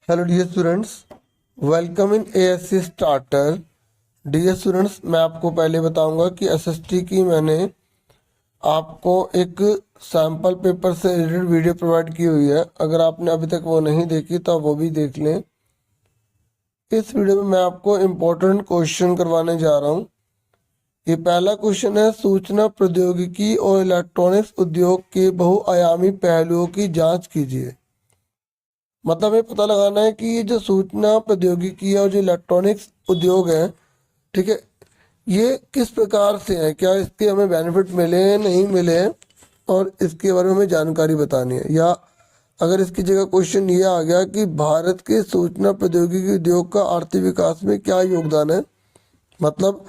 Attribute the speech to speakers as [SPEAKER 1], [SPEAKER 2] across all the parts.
[SPEAKER 1] Hello dear students, welcome in ASC starter. Dear students, मैं आपको पहले बताऊंगा कि एसएसटी की मैंने आपको एक सैम्पल पेपर से रिलेटेड वीडियो प्रोवाइड की हुई है। अगर आपने अभी तक वो नहीं देखी तो आप वो भी देख लें। इस वीडियो में मैं आपको इम्पोर्टेंट क्वेश्चन करवाने जा रहा हूँ। ये पहला क्वेश्चन है, सूचना प्रौद्योगिकी और इलेक्ट्रॉनिक्स उद्योग के बहुआयामी पहलुओं की जांच कीजिए। मतलब हमें पता लगाना है कि ये जो सूचना प्रौद्योगिकी और जो इलेक्ट्रॉनिक्स उद्योग है, ठीक है, ये किस प्रकार से है, क्या इसके हमें बेनिफिट मिले हैं नहीं मिले हैं, और इसके बारे में हमें जानकारी बतानी है। या अगर इसकी जगह क्वेश्चन ये आ गया कि भारत के सूचना प्रौद्योगिकी उद्योग का आर्थिक विकास में क्या योगदान है, मतलब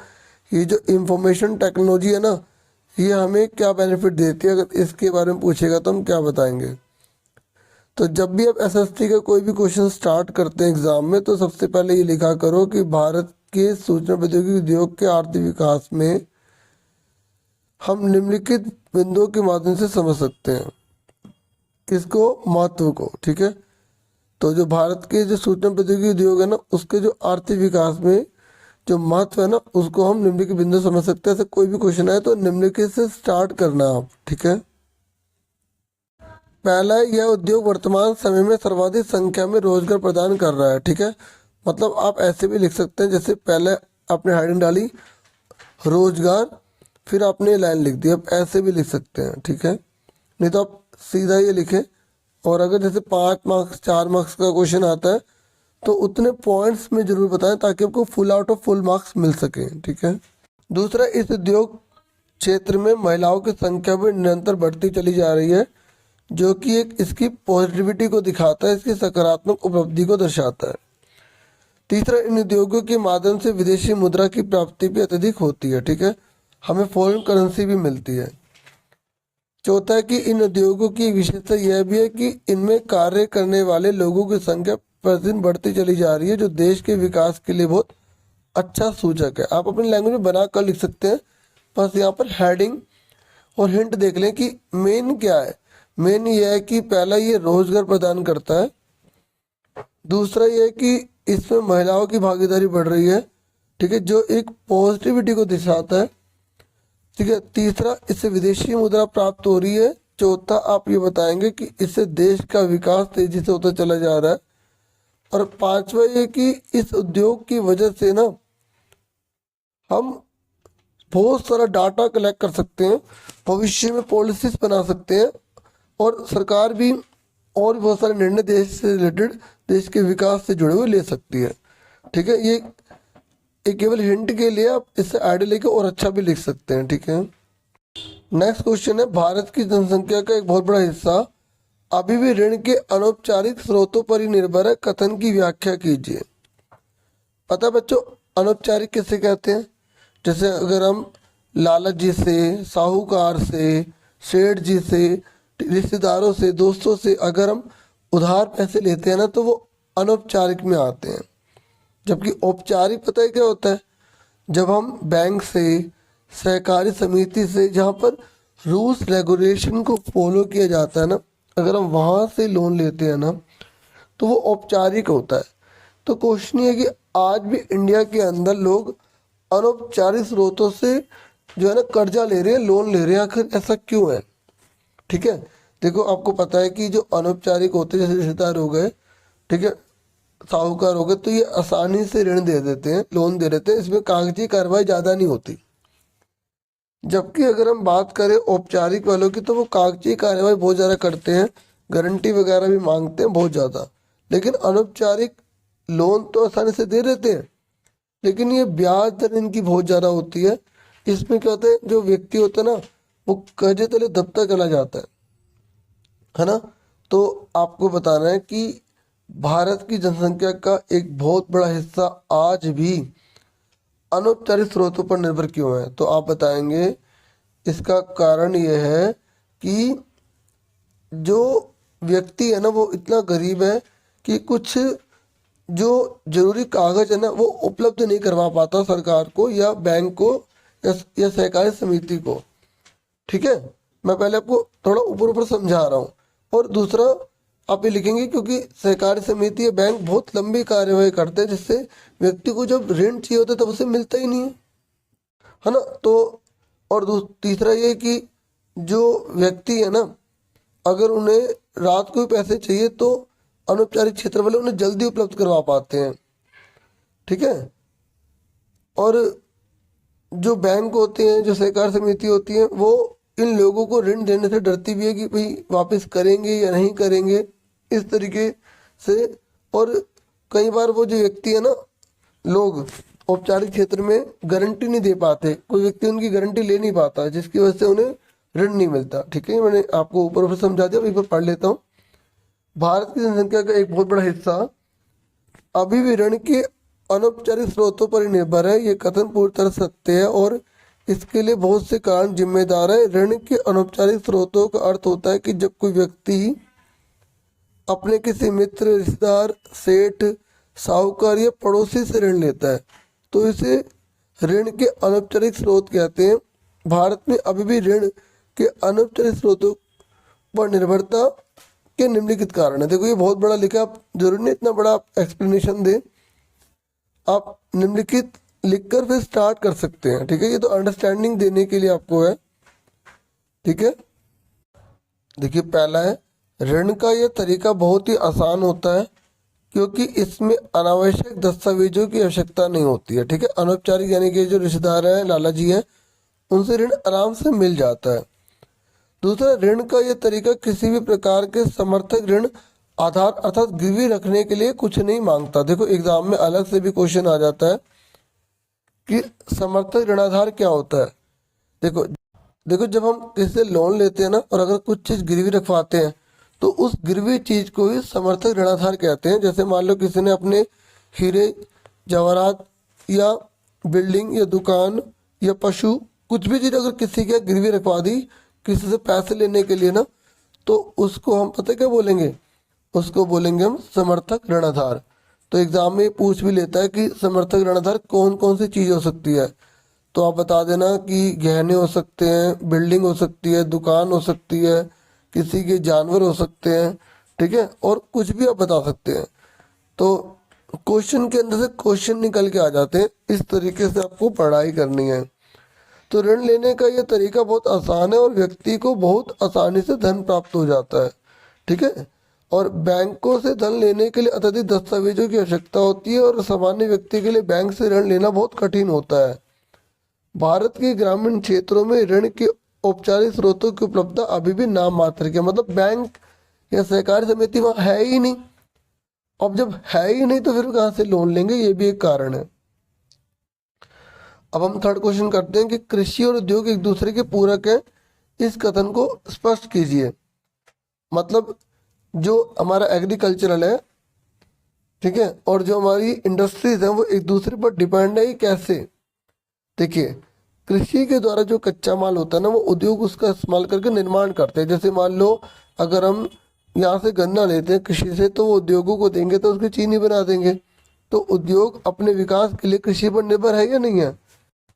[SPEAKER 1] ये जो इंफॉर्मेशन टेक्नोलॉजी है ना, ये हमें क्या बेनिफिट देती है, अगर इसके बारे में पूछेगा तो हम क्या बताएंगे। तो जब भी आप एसएसटी का कोई भी क्वेश्चन स्टार्ट करते हैं एग्जाम में, तो सबसे पहले ये लिखा करो कि भारत के सूचना प्रौद्योगिकी उद्योग के आर्थिक विकास में हम निम्नलिखित बिंदुओं के माध्यम से समझ सकते हैं। किसको? महत्व को। ठीक है, तो जो भारत के जो सूचना प्रौद्योगिकी उद्योग है ना, उसके जो आर्थिक विकास में जो महत्व है ना, उसको हम निम्नलिखित बिंदु समझ सकते हैं। ऐसे कोई भी क्वेश्चन आए तो निम्नलिखित से स्टार्ट करना आप। ठीक है, पहला, यह उद्योग वर्तमान समय में सर्वाधिक संख्या में रोजगार प्रदान कर रहा है। ठीक है, मतलब आप ऐसे भी लिख सकते हैं, जैसे पहले आपने हेडिंग डाली रोजगार, फिर आपने लाइन लिख दी, आप ऐसे भी लिख सकते हैं। ठीक है, नहीं तो आप सीधा ये लिखें। और अगर जैसे 5 मार्क्स 4 मार्क्स का क्वेश्चन आता है तो उतने पॉइंट्स में जरूर बताएं, ताकि आपको full out of full marks मिल सके। ठीक है, दूसरा, इस उद्योग क्षेत्र में महिलाओं की संख्या भी निरंतर बढ़ती चली जा रही है, जो कि एक इसकी पॉजिटिविटी को दिखाता है, इसकी सकारात्मक उपलब्धि को दर्शाता है। तीसरा, इन उद्योगों के माध्यम से विदेशी मुद्रा की प्राप्ति भी अत्यधिक होती है। ठीक है, हमें फॉरेन करेंसी भी मिलती है। चौथा है कि इन उद्योगों की विशेषता यह भी है कि इनमें कार्य करने वाले लोगों की संख्या प्रतिदिन बढ़ती चली जा रही है, जो देश के विकास के लिए बहुत अच्छा सूचक है। आप अपनी लैंग्वेज में बना कर लिख सकते हैं, बस यहाँ पर हेडिंग और हिंट देख लें कि मेन क्या है। मेन ये है कि पहला, ये रोजगार प्रदान करता है। दूसरा ये है कि इसमें महिलाओं की भागीदारी बढ़ रही है। ठीक है, जो एक पॉजिटिविटी को दर्शाता है। ठीक है, तीसरा, इससे विदेशी मुद्रा प्राप्त हो रही है। चौथा, आप ये बताएंगे कि इससे देश का विकास तेजी से होता चला जा रहा है। और पांचवा ये कि इस उद्योग की वजह से ना हम बहुत सारा डाटा कलेक्ट कर सकते हैं, भविष्य में पॉलिसीज बना सकते हैं, और सरकार भी और भी बहुत सारे निर्णय देश से रिलेटेड, देश के विकास से जुड़े हुए ले सकती है। ठीक है, ये केवल हिंट के लिए आप इससे आइडिया लेके और अच्छा भी लिख सकते हैं। ठीक है, नेक्स्ट क्वेश्चन है, भारत की जनसंख्या का एक बहुत बड़ा हिस्सा अभी भी ऋण के अनौपचारिक स्रोतों पर ही निर्भर है, कथन की व्याख्या कीजिए। पता है बच्चों, अनौपचारिक किसे कहते हैं? जैसे अगर हम लालच जी से, साहूकार से, सेठ जी से, रिश्तेदारों से, दोस्तों से अगर हम उधार पैसे लेते हैं ना, तो वो अनौपचारिक में आते हैं। जबकि औपचारिक पता है क्या होता है? जब हम बैंक से, सहकारी समिति से, जहाँ पर रूल्स रेगुलेशन को फॉलो किया जाता है ना, अगर हम वहाँ से लोन लेते हैं ना, तो वो औपचारिक होता है। तो क्वेश्चन ये है कि आज भी इंडिया के अंदर लोग अनौपचारिक स्रोतों से जो है ना कर्जा ले रहे हैं, लोन ले रहे हैं, आखिर ऐसा क्यों है? ठीक है, देखो आपको पता है कि जो अनौपचारिक होते हैं, जैसे रिश्तेदार हो गए, ठीक है, साहूकार हो गए, तो ये आसानी से ऋण दे देते हैं, लोन दे देते हैं, इसमें कागजी कार्रवाई ज़्यादा नहीं होती। जबकि अगर हम बात करें औपचारिक वालों की, तो वो कागजी कार्रवाई बहुत ज़्यादा करते हैं, गारंटी वगैरह भी मांगते हैं बहुत ज़्यादा। लेकिन अनौपचारिक लोन तो आसानी से दे देते हैं, लेकिन ये ब्याज दर इनकी बहुत ज़्यादा होती है। इसमें क्या होता है, जो व्यक्ति होता है ना, वो कर्जे तले दबता चला जाता है ना। तो आपको बताना है कि भारत की जनसंख्या का एक बहुत बड़ा हिस्सा आज भी अनौपचारिक स्रोतों पर निर्भर क्यों है। तो आप बताएंगे इसका कारण ये है कि जो व्यक्ति है ना, वो इतना गरीब है कि कुछ जो जरूरी कागज है ना, वो उपलब्ध नहीं करवा पाता सरकार को या बैंक को या सहकारी समिति को। ठीक है, मैं पहले आपको थोड़ा ऊपर ऊपर समझा रहा हूँ। और दूसरा आप ये लिखेंगे क्योंकि सहकारी समिति या बैंक बहुत लंबी कार्यवाही करते हैं, जिससे व्यक्ति को जब ऋण चाहिए होता है तब उसे मिलता ही नहीं है ना। तो और तीसरा ये कि जो व्यक्ति है ना, अगर उन्हें रात को भी पैसे चाहिए तो अनौपचारिक क्षेत्र वाले उन्हें जल्दी उपलब्ध करवा पाते हैं, ठीक है। और जो बैंक होते हैं, जो सहकार समिति होती है, वो इन लोगों को ऋण देने से डरती भी है कि भाई वापस करेंगे या नहीं करेंगे, इस तरीके से। और कई बार वो जो व्यक्ति है ना, लोग औपचारिक क्षेत्र में गारंटी नहीं दे पाते, कोई व्यक्ति उनकी गारंटी ले नहीं पाता, जिसकी वजह से उन्हें ऋण नहीं मिलता, ठीक है। मैंने आपको ऊपर ऊपर समझा दिया, एक बार पढ़ लेता हूँ। भारत की जनसंख्या का एक बहुत बड़ा हिस्सा अभी भी ऋण के अनौपचारिक स्रोतों पर ही निर्भर है। ये कथन पूरी तरह सत्य है और इसके लिए बहुत से कारण जिम्मेदार है। ऋण के अनौपचारिक स्रोतों का अर्थ होता है कि जब कोई व्यक्ति अपने किसी मित्र, रिश्तेदार, सेठ, साहूकार या पड़ोसी से ऋण लेता है तो इसे ऋण के अनौपचारिक स्रोत कहते हैं। भारत में अभी भी ऋण के अनौपचारिक स्रोतों पर निर्भरता के निम्नलिखित कारण है। देखो ये बहुत बड़ा लिखा, आप जरूरी नहीं इतना बड़ा एक्सप्लेनेशन दे, आप निम्नलिखित लिखकर फिर स्टार्ट कर सकते हैं, ठीक है। ये तो अंडरस्टैंडिंग देने के लिए आपको है, ठीक है। देखिए पहला है, ऋण का यह तरीका बहुत ही आसान होता है क्योंकि इसमें अनावश्यक दस्तावेजों की आवश्यकता नहीं होती है, ठीक है। अनौपचारिक यानी कि जो रिश्तेदार हैं, लाला जी हैं, उनसे ऋण आराम से मिल जाता है। दूसरा, ऋण का यह तरीका किसी भी प्रकार के समर्थक ऋण आधार अर्थात गिरवी रखने के लिए कुछ नहीं मांगता। देखो एग्जाम में अलग से भी क्वेश्चन आ जाता है कि समर्थक ऋण आधार क्या होता है। देखो जब हम किसी से लोन लेते हैं ना, और अगर कुछ चीज़ गिरवी रखवाते हैं तो उस गिरवी चीज को ही समर्थक ऋणाधार कहते हैं। जैसे मान लो किसी ने अपने हीरे जवाहरात या बिल्डिंग या दुकान या पशु कुछ भी चीज़ अगर किसी के गिरवी रखवा दी किसी से पैसे लेने के लिए ना, तो उसको हम पता क्या बोलेंगे, उसको बोलेंगे हम समर्थक ऋणाधार। तो एग्जाम में पूछ भी लेता है कि समर्थक ऋणाधार कौन कौन सी चीज़ हो सकती है, तो आप बता देना कि गहने हो सकते हैं, बिल्डिंग हो सकती है, दुकान हो सकती है, किसी के जानवर हो सकते हैं, ठीक है, और कुछ भी आप बता सकते हैं। तो क्वेश्चन के अंदर से क्वेश्चन निकल के आ जाते हैं, इस तरीके से आपको पढ़ाई करनी है। तो ऋण लेने का ये तरीका बहुत आसान है और व्यक्ति को बहुत आसानी से धन प्राप्त हो जाता है, ठीक है। और बैंकों से धन लेने के लिए अत्यधिक दस्तावेजों की आवश्यकता होती है और सामान्य व्यक्ति के लिए बैंक से ऋण लेना बहुत कठिन होता है। भारत के ग्रामीण क्षेत्रों में ऋण के औपचारिक स्रोतों की उपलब्धता अभी भी नाम मात्र के, मतलब बैंक या सहकारी समिति वहाँ है ही नहीं। अब जब है ही नहीं तो फिर कहाँ से लोन लेंगे, ये भी एक कारण है। अब हम थर्ड क्वेश्चन करते हैं कि कृषि और उद्योग एक दूसरे के पूरक है, इस कथन को स्पष्ट कीजिए। मतलब जो हमारा एग्रीकल्चरल है, ठीक है, और जो हमारी इंडस्ट्रीज है वो एक दूसरे पर डिपेंड है। कैसे, देखिए कृषि के द्वारा जो कच्चा माल होता है ना, वो उद्योग उसका इस्तेमाल करके निर्माण करते हैं। जैसे मान लो अगर हम यहाँ से गन्ना लेते हैं कृषि से, तो वो उद्योगों को देंगे तो उसकी चीनी बना देंगे। तो उद्योग अपने विकास के लिए कृषि पर निर्भर है या नहीं है।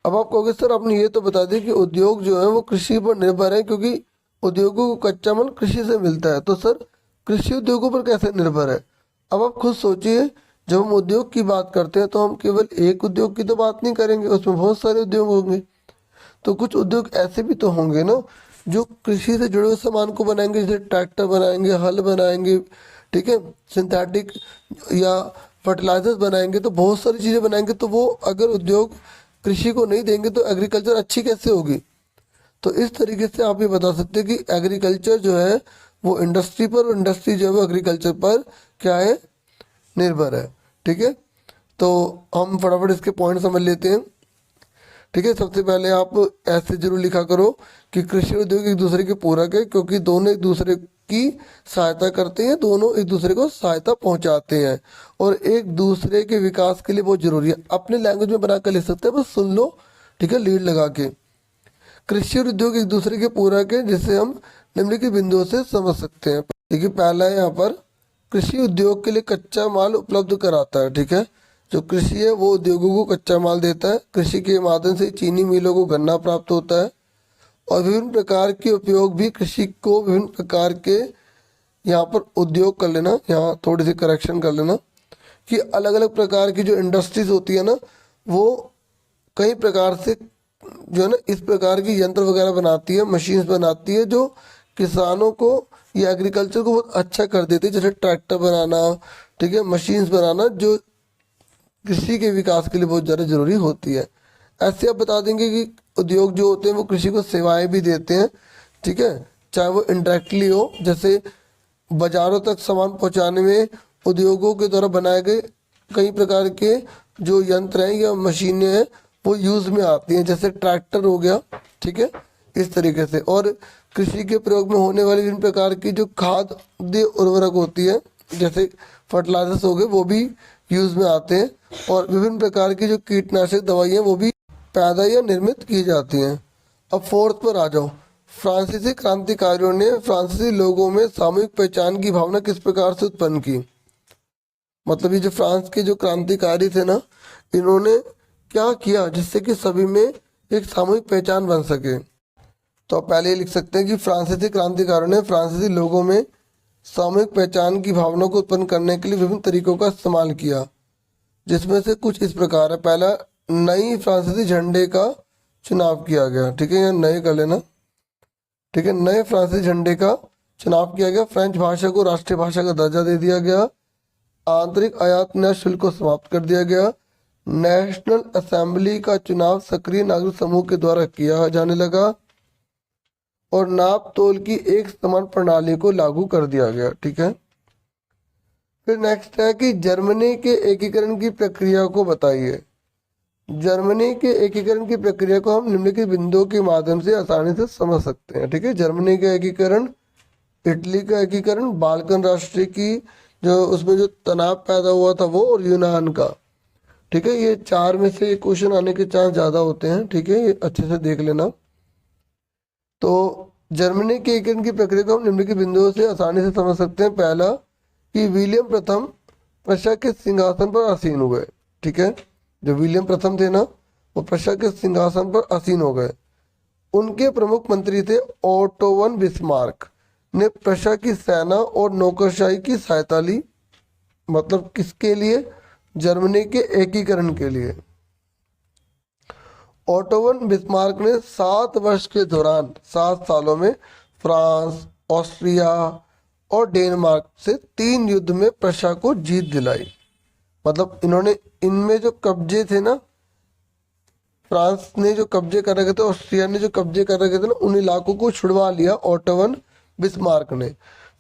[SPEAKER 1] अब आप कहोगे सर आपने ये तो बता दिया कि उद्योग जो है वो कृषि पर निर्भर है क्योंकि उद्योगों को कच्चा माल कृषि से मिलता है, तो सर कृषि उद्योगों पर कैसे निर्भर है। अब आप खुद सोचिए, जब हम उद्योग की बात करते हैं तो हम केवल एक उद्योग की तो बात नहीं करेंगे, उसमें बहुत सारे उद्योग होंगे। तो कुछ उद्योग ऐसे भी तो होंगे ना जो कृषि से जुड़े हुए सामान को बनाएंगे, जैसे ट्रैक्टर बनाएंगे, हल बनाएंगे, ठीक है, सिंथेटिक या फर्टिलाइजर्स बनाएंगे, तो बहुत सारी चीज़ें बनाएंगे। तो वो अगर उद्योग कृषि को नहीं देंगे तो एग्रीकल्चर अच्छी कैसे होगी। तो इस तरीके से आप ये बता सकते हैं कि एग्रीकल्चर जो है वो इंडस्ट्री पर और इंडस्ट्री जो है वो एग्रीकल्चर पर क्या है, निर्भर है, ठीक है। तो हम फटाफट इसके पॉइंट समझ लेते हैं, ठीक है। सबसे पहले आप ऐसे जरूर लिखा करो कि कृषि उद्योग एक दूसरे के पूरक है क्योंकि दोनों एक दूसरे की सहायता करते हैं, दोनों एक दूसरे को सहायता पहुंचाते हैं और एक दूसरे के विकास के लिए बहुत जरूरी है। अपने लैंग्वेज में बनाकर लिख सकते हैं, बस सुन लो, ठीक है, लीड लगा के। कृषि और उद्योग एक दूसरे के पूरक है जिसे हम निम्नलिखित बिंदुओं से समझ सकते हैं। देखिए पहला है यहाँ पर कृषि उद्योग के लिए कच्चा माल उपलब्ध कराता है, ठीक है। जो कृषि है वो उद्योगों को कच्चा माल देता है। कृषि के माध्यम से चीनी मिलों को गन्ना प्राप्त होता है और विभिन्न प्रकार के उपयोग भी कृषि को विभिन्न प्रकार के यहाँ पर उद्योग कर लेना, यहाँ थोड़ी सी करेक्शन कर लेना कि अलग अलग प्रकार की जो इंडस्ट्रीज होती है ना, वो कई प्रकार से जो है ना इस प्रकार की यंत्र वगैरह बनाती है, मशीन्स बनाती है जो किसानों को या एग्रीकल्चर को बहुत अच्छा कर देती है, जैसे ट्रैक्टर बनाना, ठीक है, मशीन्स बनाना जो कृषि के विकास के लिए बहुत ज़्यादा जरूरी होती है। ऐसे आप बता देंगे कि उद्योग जो होते हैं वो कृषि को सेवाएं भी देते हैं, ठीक है, चाहे वो इंडायरेक्टली हो, जैसे बाजारों तक सामान पहुंचाने में उद्योगों के द्वारा बनाए गए कई प्रकार के जो यंत्र हैं या मशीनें हैं वो यूज़ में आती हैं, जैसे ट्रैक्टर हो गया, ठीक है, इस तरीके से। और कृषि के प्रयोग में होने वाली विभिन्न प्रकार की जो खाद्य उर्वरक होती है, जैसे फर्टिलाइजर्स हो गए, वो भी यूज़ में आते हैं। और विभिन्न प्रकार की जो कीटनाशक दवाइयाँ वो भी पैदा या निर्मित की जाती हैं। अब फोर्थ पर आ जाओ। फ्रांसीसी क्रांतिकारियों ने फ्रांसीसी लोगों में सामूहिक पहचान की भावना किस प्रकार से उत्पन्न की? मतलब ये जो फ्रांस के जो क्रांतिकारी थे ना, इन्होंने क्या किया जिससे कि सभी में एक सामूहिक पहचान बन सके? तो आप पहले ये लिख सकते हैं कि फ्रांसीसी क्रांतिकारियों ने फ्रांसीसी लोगों में सामूहिक पहचान की भावना को उत्पन्न करने के लिए विभिन्न तरीकों का इस्तेमाल किया, जिसमें से कुछ इस प्रकार है। पहला, नई फ्रांसीसी झंडे का चुनाव किया गया, ठीक है, यहाँ नए कर लेना, ठीक है, नए फ्रांसीसी झंडे का चुनाव किया गया। फ्रेंच भाषा को राष्ट्रीय भाषा का दर्जा दे दिया गया। आंतरिक आयात न्याय शुल्क को समाप्त कर दिया गया। नेशनल असेंबली का चुनाव सक्रिय नागरिक समूह के द्वारा किया जाने लगा। और नाप तोल की एक समान प्रणाली को लागू कर दिया गया, ठीक है। फिर नेक्स्ट है कि जर्मनी के एकीकरण की प्रक्रिया को बताइए। जर्मनी के एकीकरण की प्रक्रिया को हम निम्नलिखित बिंदुओं के माध्यम से आसानी से समझ सकते हैं, ठीक है। जर्मनी का एकीकरण, इटली का एकीकरण, बाल्कन राष्ट्र की जो उसमें जो तनाव पैदा हुआ था वो, और यूनान का, ठीक है। ये चार में से क्वेश्चन आने के चांस ज़्यादा होते हैं, ठीक है, ये अच्छे से देख लेना। तो जर्मनी के एकीकरण की प्रक्रिया को हम निम्नलिखित बिंदुओं से आसानी से समझ सकते हैं। पहला कि विलियम प्रथम प्रशा के सिंहासन पर आसीन हो गए, ठीक है। जो विलियम प्रथम थे ना, वो प्रशा के सिंहासन पर आसीन हो गए। उनके प्रमुख मंत्री थे ओटो वन बिस्मार्क, ने प्रशा की सेना और नौकरशाही की सहायता ली। मतलब किसके लिए? जर्मनी के एकीकरण के लिए। ओटो वन बिस्मार्क ने 7 वर्ष के दौरान, 7 सालों में फ्रांस, ऑस्ट्रिया और डेनमार्क से 3 युद्ध में प्रशा को जीत दिलाई। मतलब इन्होंने इनमें जो कब्जे थे ना, फ्रांस ने जो कब्जे कर रखे थे, ऑस्ट्रिया ने जो कब्जे कर रखे थे ना, उन इलाकों को छुड़वा लिया ओटो वन बिस्मार्क ने।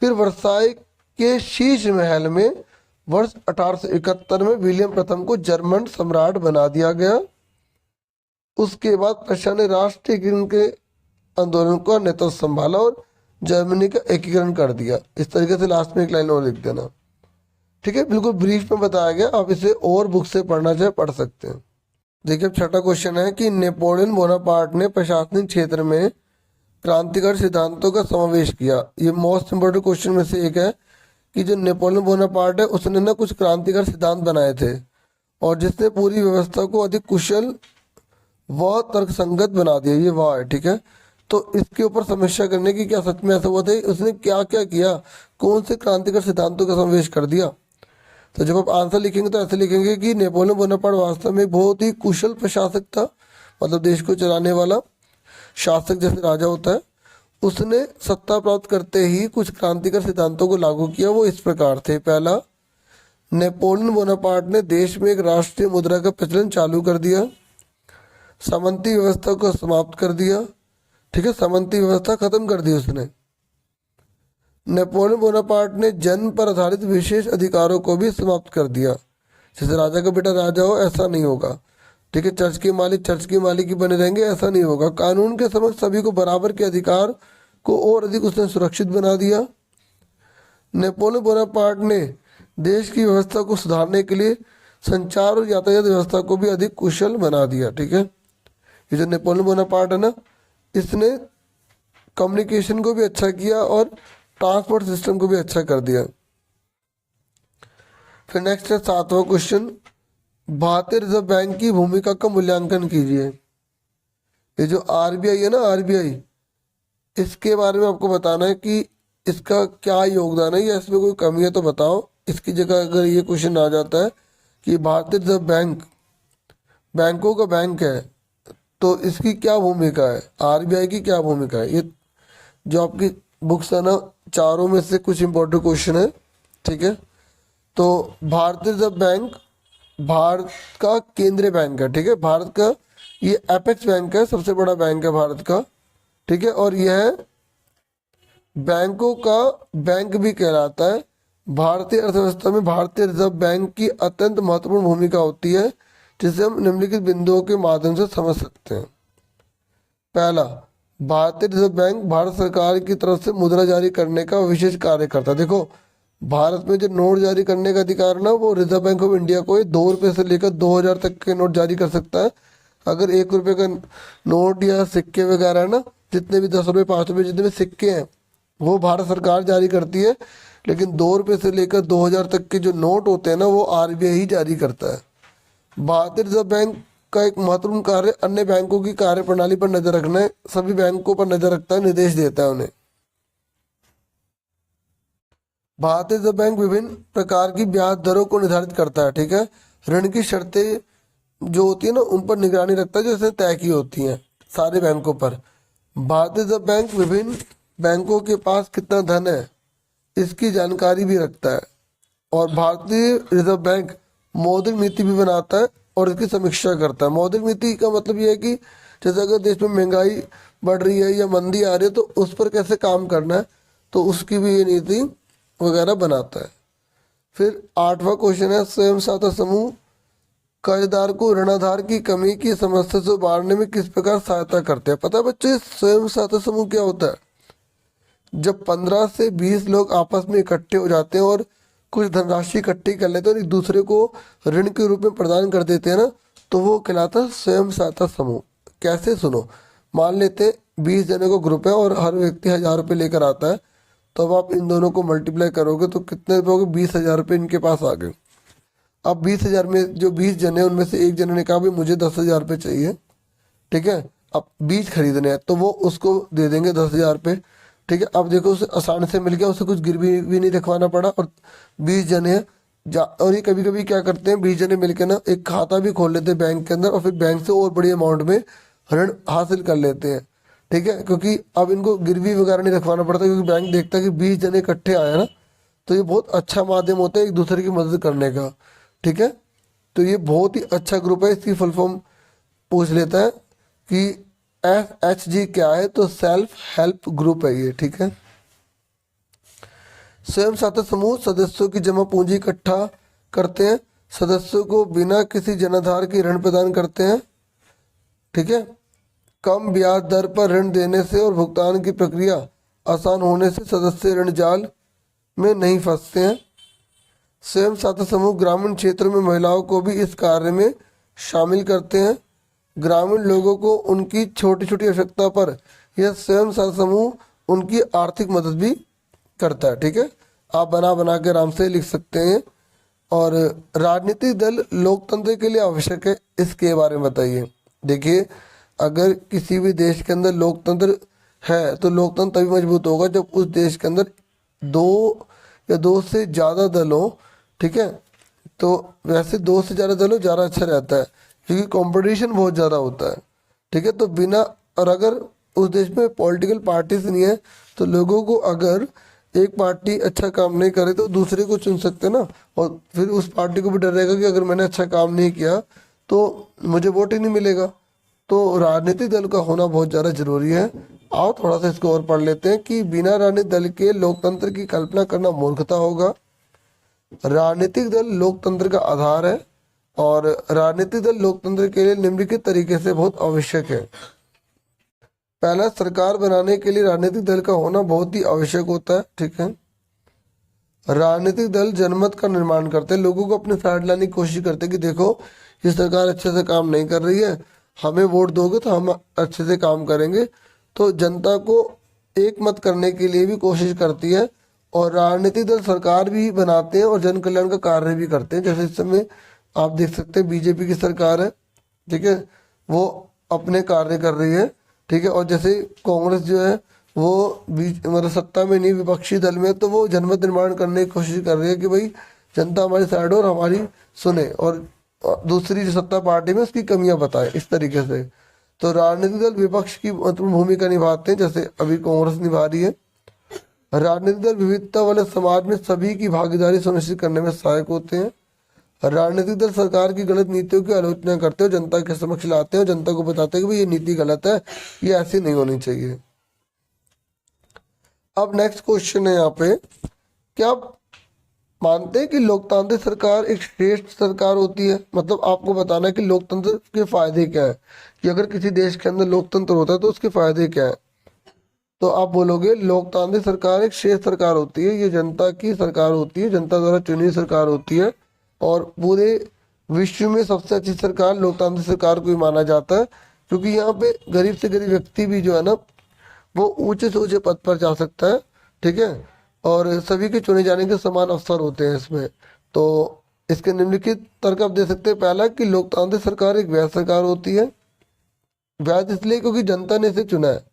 [SPEAKER 1] फिर वर्साई के शीश महल में वर्ष 1871 में विलियम प्रथम को जर्मन सम्राट बना दिया गया। उसके बाद प्रशा ने राष्ट्रीय एकीकरण के आंदोलन का नेतृत्व संभाला और जर्मनी का एकीकरण कर दिया। इस तरीके से लास्ट में एक लाइन और लिख देना, ठीक है। बिल्कुल ब्रीफ में बताया गया, आप इसे और बुक से पढ़ना चाहे पढ़ सकते हैं। देखिए अब छठा क्वेश्चन है कि नेपोलियन बोनापार्ट ने प्रशासनिक क्षेत्र में क्रांतिकारी सिद्धांतों का समावेश किया। ये मोस्ट इंपोर्टेंट क्वेश्चन में से एक है कि जो नेपोलियन बोनापार्ट है उसने ना कुछ क्रांतिकारी सिद्धांत बनाए थे, और जिसने पूरी व्यवस्था को अधिक कुशल व तर्कसंगत बना दिया। ये वाह है, ठीक है। तो इसके ऊपर समीक्षा करने की, क्या सच में ऐसा हुआ था, उसने क्या क्या किया, कौन से क्रांतिकारी सिद्धांतों का समावेश कर दिया। तो जब आप आंसर लिखेंगे तो ऐसे लिखेंगे कि नेपोलियन बोनापार्ट वास्तव में बहुत ही कुशल प्रशासक था, मतलब देश को चलाने वाला शासक जैसे राजा होता है। उसने सत्ता प्राप्त करते ही कुछ क्रांतिकारी सिद्धांतों को लागू किया। वो इस प्रकार थे। पहला, नेपोलियन बोनापार्ट ने देश में एक राष्ट्रीय मुद्रा का प्रचलन चालू कर दिया। सामंती व्यवस्था को समाप्त कर दिया, ठीक है, सामंती व्यवस्था खत्म कर दी उसने। नेपोलियन बोनापार्ट ने जन्म पर आधारित विशेष अधिकारों को भी समाप्त कर दिया। जैसे राजा का बेटा राजा हो ऐसा नहीं होगा, ठीक है, चर्च के मालिक ही बने रहेंगे ऐसा नहीं होगा। कानून के समक्ष सभी को बराबर के अधिकार को और अधिक उसने सुरक्षित बना दिया। नेपोलियन बोनापार्ट ने देश की व्यवस्था को सुधारने के लिए संचार और यातायात व्यवस्था को भी अधिक कुशल बना दिया, ठीक है। ये जो नेपोलियन बोनापार्ट है ना, इसने कम्युनिकेशन को भी अच्छा किया और ट्रांसपोर्ट सिस्टम को भी अच्छा कर दिया। फिर नेक्स्ट है 7वां क्वेश्चन, भारतीय रिजर्व बैंक की भूमिका का मूल्यांकन कीजिए। ये जो आरबीआई है ना, आरबीआई, इसके बारे में आपको बताना है कि इसका क्या योगदान है या इसमें कोई कमी है तो बताओ। इसकी जगह अगर ये क्वेश्चन आ जाता है कि भारतीय रिजर्व बैंक बैंकों का बैंक है तो इसकी क्या भूमिका है, आरबीआई की क्या भूमिका है, ये जो आपकी बुक्स है ना चारों में से कुछ इंपॉर्टेंट क्वेश्चन है। ठीक है, तो भारतीय रिजर्व बैंक भारत का केंद्रीय बैंक है। ठीक है, भारत का ये एपेक्स बैंक है, सबसे बड़ा बैंक है भारत का। ठीक है, और यह बैंकों का बैंक भी कहलाता है। भारतीय अर्थव्यवस्था में भारतीय रिजर्व बैंक की अत्यंत महत्वपूर्ण भूमिका होती है, जिसे हम निम्नलिखित बिंदुओं के माध्यम से समझ सकते हैं। पहला, भारतीय रिजर्व बैंक भारत सरकार की तरफ से मुद्रा जारी करने का विशेष कार्य करता है। देखो, भारत में जो नोट जारी करने का अधिकार है ना, वो रिजर्व बैंक ऑफ इंडिया को 2 रुपये से लेकर 2000 तक के नोट जारी कर सकता है। अगर 1 रुपये का नोट या सिक्के वगैरह है ना, जितने भी 10 रुपये 5 रुपये जितने भी सिक्के हैं वो भारत सरकार जारी करती है, लेकिन 2 रुपये से लेकर 2000 तक के जो नोट होते हैं ना वो आरबीआई ही जारी करता है। भारतीय रिजर्व बैंक का एक महत्वपूर्ण कार्य अन्य बैंकों की कार्य प्रणाली पर नजर रखना है। सभी बैंकों पर नजर रखता है, निर्देश देता है उन्हें। भारतीय रिजर्व बैंक विभिन्न प्रकार की ब्याज दरों को निर्धारित करता है। ठीक है, ऋण की शर्तें जो होती है ना उन पर निगरानी रखता है, जो इसने तय की होती हैं सारे बैंकों पर। भारतीय रिजर्व बैंक विभिन्न बैंकों के पास कितना धन है इसकी जानकारी भी रखता है। और भारतीय रिजर्व बैंक मौद्रिक नीति भी बनाता है और इसकी समीक्षा करता है। मौद्रिक नीति का मतलब ये है कि जैसे अगर देश में महंगाई बढ़ रही है या मंदी आ रही है तो उस पर कैसे काम करना है, तो उसकी भी ये नीति वगैरह बनाता है। फिर 8वां क्वेश्चन है, स्वयं सहायता समूह कर्जदार को ऋणाधार की कमी की समस्या से उबारने में किस प्रकार सहायता करते हैं। पता है बच्चों, स्वयं सहायता समूह क्या होता है? जब 15 से 20 लोग आपस में इकट्ठे हो जाते हैं और कुछ धनराशि इकट्ठी कर लेते हैं और एक दूसरे को ऋण के रूप में प्रदान कर देते हैं ना, तो वो कहलाता है स्वयं सहायता समूह। कैसे, सुनो। मान लेते 20 जने को ग्रुप है और हर व्यक्ति 1000 रुपये लेकर आता है, तो अब आप इन दोनों को मल्टीप्लाई करोगे तो कितने रुपये हो गए? 20,000 रुपये इनके पास आ गए। अब 20,000 में जो 20 जने उनमें से एक जने ने कहा भाई मुझे 10,000 रुपये चाहिए। ठीक है, अब बीज खरीदने हैं तो वो उसको दे देंगे 10,000 रुपये। ठीक है, अब देखो उसे आसानी से मिल गया, उसे कुछ गिरवी भी नहीं रखवाना पड़ा। और 20 जने हैं और ये कभी कभी क्या करते हैं, 20 जने मिलकर ना एक खाता भी खोल लेते हैं बैंक के अंदर और फिर बैंक से और बड़ी अमाउंट में ऋण हासिल कर लेते हैं। ठीक है, क्योंकि अब इनको गिरवी वगैरह नहीं रखवाना पड़ता, क्योंकि बैंक देखता है कि 20 जने इकट्ठे आए ना, तो ये बहुत अच्छा माध्यम होता है एक दूसरे की मदद करने का। ठीक है, तो ये बहुत ही अच्छा ग्रुप है। इसकी फुल फॉर्म पूछ लेता है कि SHG क्या है, तो सेल्फ हेल्प ग्रुप है ये। ठीक है, स्वयं सहायता समूह सदस्यों की जमा पूंजी इकट्ठा करते हैं, सदस्यों को बिना किसी जनाधार के ऋण प्रदान करते हैं। ठीक है, कम ब्याज दर पर ऋण देने से और भुगतान की प्रक्रिया आसान होने से सदस्य ऋण जाल में नहीं फंसते हैं। स्वयं सहायता समूह ग्रामीण क्षेत्र में महिलाओं को भी इस कार्य में शामिल करते हैं। ग्रामीण लोगों को उनकी छोटी छोटी आवश्यकता पर यह स्वयं सहायता समूह उनकी आर्थिक मदद भी करता है। ठीक है, आप बना के आराम से लिख सकते हैं। और राजनीतिक दल लोकतंत्र के लिए आवश्यक है, इसके बारे में बताइए। देखिए, अगर किसी भी देश के अंदर लोकतंत्र है तो लोकतंत्र तभी मजबूत होगा जब उस देश के अंदर 2 या 2 से ज़्यादा दल हो। ठीक है, तो वैसे 2 से ज़्यादा दल हो ज़्यादा अच्छा रहता है, क्योंकि कंपटीशन बहुत ज़्यादा होता है। ठीक है, तो बिना, और अगर उस देश में पॉलिटिकल पार्टीज नहीं है तो लोगों को अगर एक पार्टी अच्छा काम नहीं करे तो दूसरे को चुन सकते हैं ना, और फिर उस पार्टी को भी डर रहेगा कि अगर मैंने अच्छा काम नहीं किया तो मुझे वोट ही नहीं मिलेगा। तो राजनीतिक दल का होना बहुत ज़्यादा जरूरी है। आओ थोड़ा सा इसको और पढ़ लेते हैं कि बिना राजनीतिक दल के लोकतंत्र की कल्पना करना मूर्खता होगा। राजनीतिक दल लोकतंत्र का आधार है और राजनीतिक दल लोकतंत्र के लिए निम्नलिखित तरीके से बहुत आवश्यक है। पहला, सरकार बनाने के लिए राजनीतिक दल का होना बहुत ही आवश्यक होता है। ठीक है, राजनीतिक दल जनमत का निर्माण करते हैं, लोगों को अपने साइड लाने की कोशिश करते हैं कि देखो ये सरकार अच्छे से काम नहीं कर रही है, हमें वोट दोगे तो हम अच्छे से काम करेंगे। तो जनता को एक मत करने के लिए भी कोशिश करती है। और राजनीतिक दल सरकार भी बनाते हैं और जन कल्याण का कार्य भी करते हैं। जैसे इस समय आप देख सकते हैं बीजेपी की सरकार है। ठीक है, वो अपने कार्य कर रही है। ठीक है, और जैसे कांग्रेस जो है वो बीच मतलब सत्ता में नहीं, विपक्षी दल में, तो वो जनमत निर्माण करने की कोशिश कर रही है कि भाई जनता हमारी साइड हो और हमारी सुने, और दूसरी जो सत्ता पार्टी में उसकी कमियां बताए, इस तरीके से। तो राजनीतिक दल विपक्ष की महत्वपूर्ण भूमिका निभाते हैं, जैसे अभी कांग्रेस निभा रही है। राजनीतिक दल विविधता वाले समाज में सभी की भागीदारी सुनिश्चित करने में सहायक होते हैं। राजनीतिक दल सरकार की गलत नीतियों की आलोचना करते हैं, जनता के समक्ष लाते हैं और जनता को बताते हैं कि भाई ये नीति गलत है, ये ऐसी नहीं होनी चाहिए। अब नेक्स्ट क्वेश्चन है यहाँ पे, क्या आप मानते हैं कि लोकतांत्रिक सरकार एक श्रेष्ठ सरकार होती है? मतलब आपको बताना है कि लोकतंत्र के फायदे क्या है, कि अगर किसी देश के अंदर लोकतंत्र होता है तो उसके फायदे क्या है। तो आप बोलोगे लोकतांत्रिक सरकार एक श्रेष्ठ सरकार होती है, ये जनता की सरकार होती है, जनता द्वारा चुनी हुई सरकार होती है, और पूरे विश्व में सबसे अच्छी सरकार लोकतांत्रिक सरकार को ही माना जाता है, क्योंकि यहाँ पे गरीब से गरीब व्यक्ति भी जो है ना वो ऊंचे से ऊंचे पद पर जा सकता है, ठीक है, और सभी के चुने जाने के समान अवसर होते हैं इसमें। तो इसके निम्नलिखित तर्क आप दे सकते हैं। पहला कि लोकतांत्रिक सरकार एक वैध सरकार होती है। वैध इसलिए क्योंकि जनता ने इसे चुना है,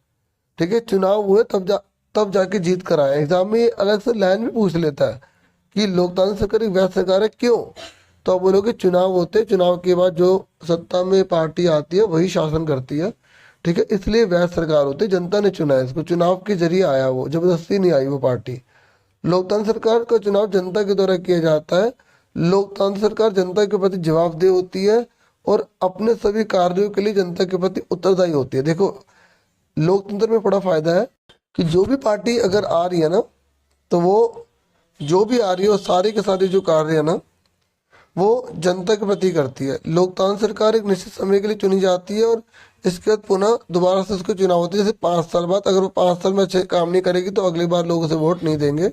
[SPEAKER 1] ठीक है, चुनाव हुए तब जाके जीत कर आए। एग्जाम में ये अलग से लाइन भी पूछ लेता है कि लोकतांत्रिक सरकार एक वैध सरकार है, क्यों? तो आप बोलोगे चुनाव होते हैं, चुनाव के बाद जो सत्ता में पार्टी आती है वही शासन करती है, ठीक है, इसलिए वैध सरकार होती है, जनता ने चुना है इसको, चुनाव के जरिए आया, वो जबरदस्ती नहीं आई वो पार्टी। लोकतांत्रिक सरकार का चुनाव जनता के द्वारा किया जाता है। लोकतांत्रिक सरकार जनता के प्रति जवाबदेह होती है और अपने सभी कार्यों के लिए जनता के प्रति उत्तरदायी होती है। देखो लोकतंत्र में बड़ा फायदा है कि जो भी पार्टी अगर आ रही है ना, तो वो जो भी आ रही है वो सारे के सारे जो कार्य है ना वो जनता के प्रति करती है। लोकतांत्रिक सरकार एक निश्चित समय के लिए चुनी जाती है और इसके बाद पुनः दोबारा से उसके चुनाव होते हैं। जैसे 5 साल बाद अगर वो 5 साल में अच्छे काम नहीं करेगी तो अगली बार लोग उसे वोट नहीं देंगे।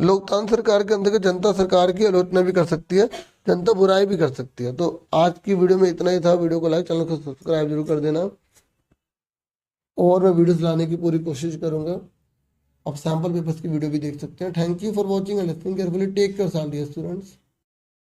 [SPEAKER 1] लोकतांत्रिक सरकार के अंतर्गत जनता सरकार की आलोचना भी कर सकती है, जनता बुराई भी कर सकती है। तो आज की वीडियो में इतना ही था। वीडियो को लाइक, चैनल को सब्सक्राइब जरूर कर देना, और मैं वीडियोस लाने की पूरी कोशिश करूंगा। आप सैम्पल पेपर्स की वीडियो भी देख सकते हैं। Thank you for watching and listening carefully. Take care, dear students.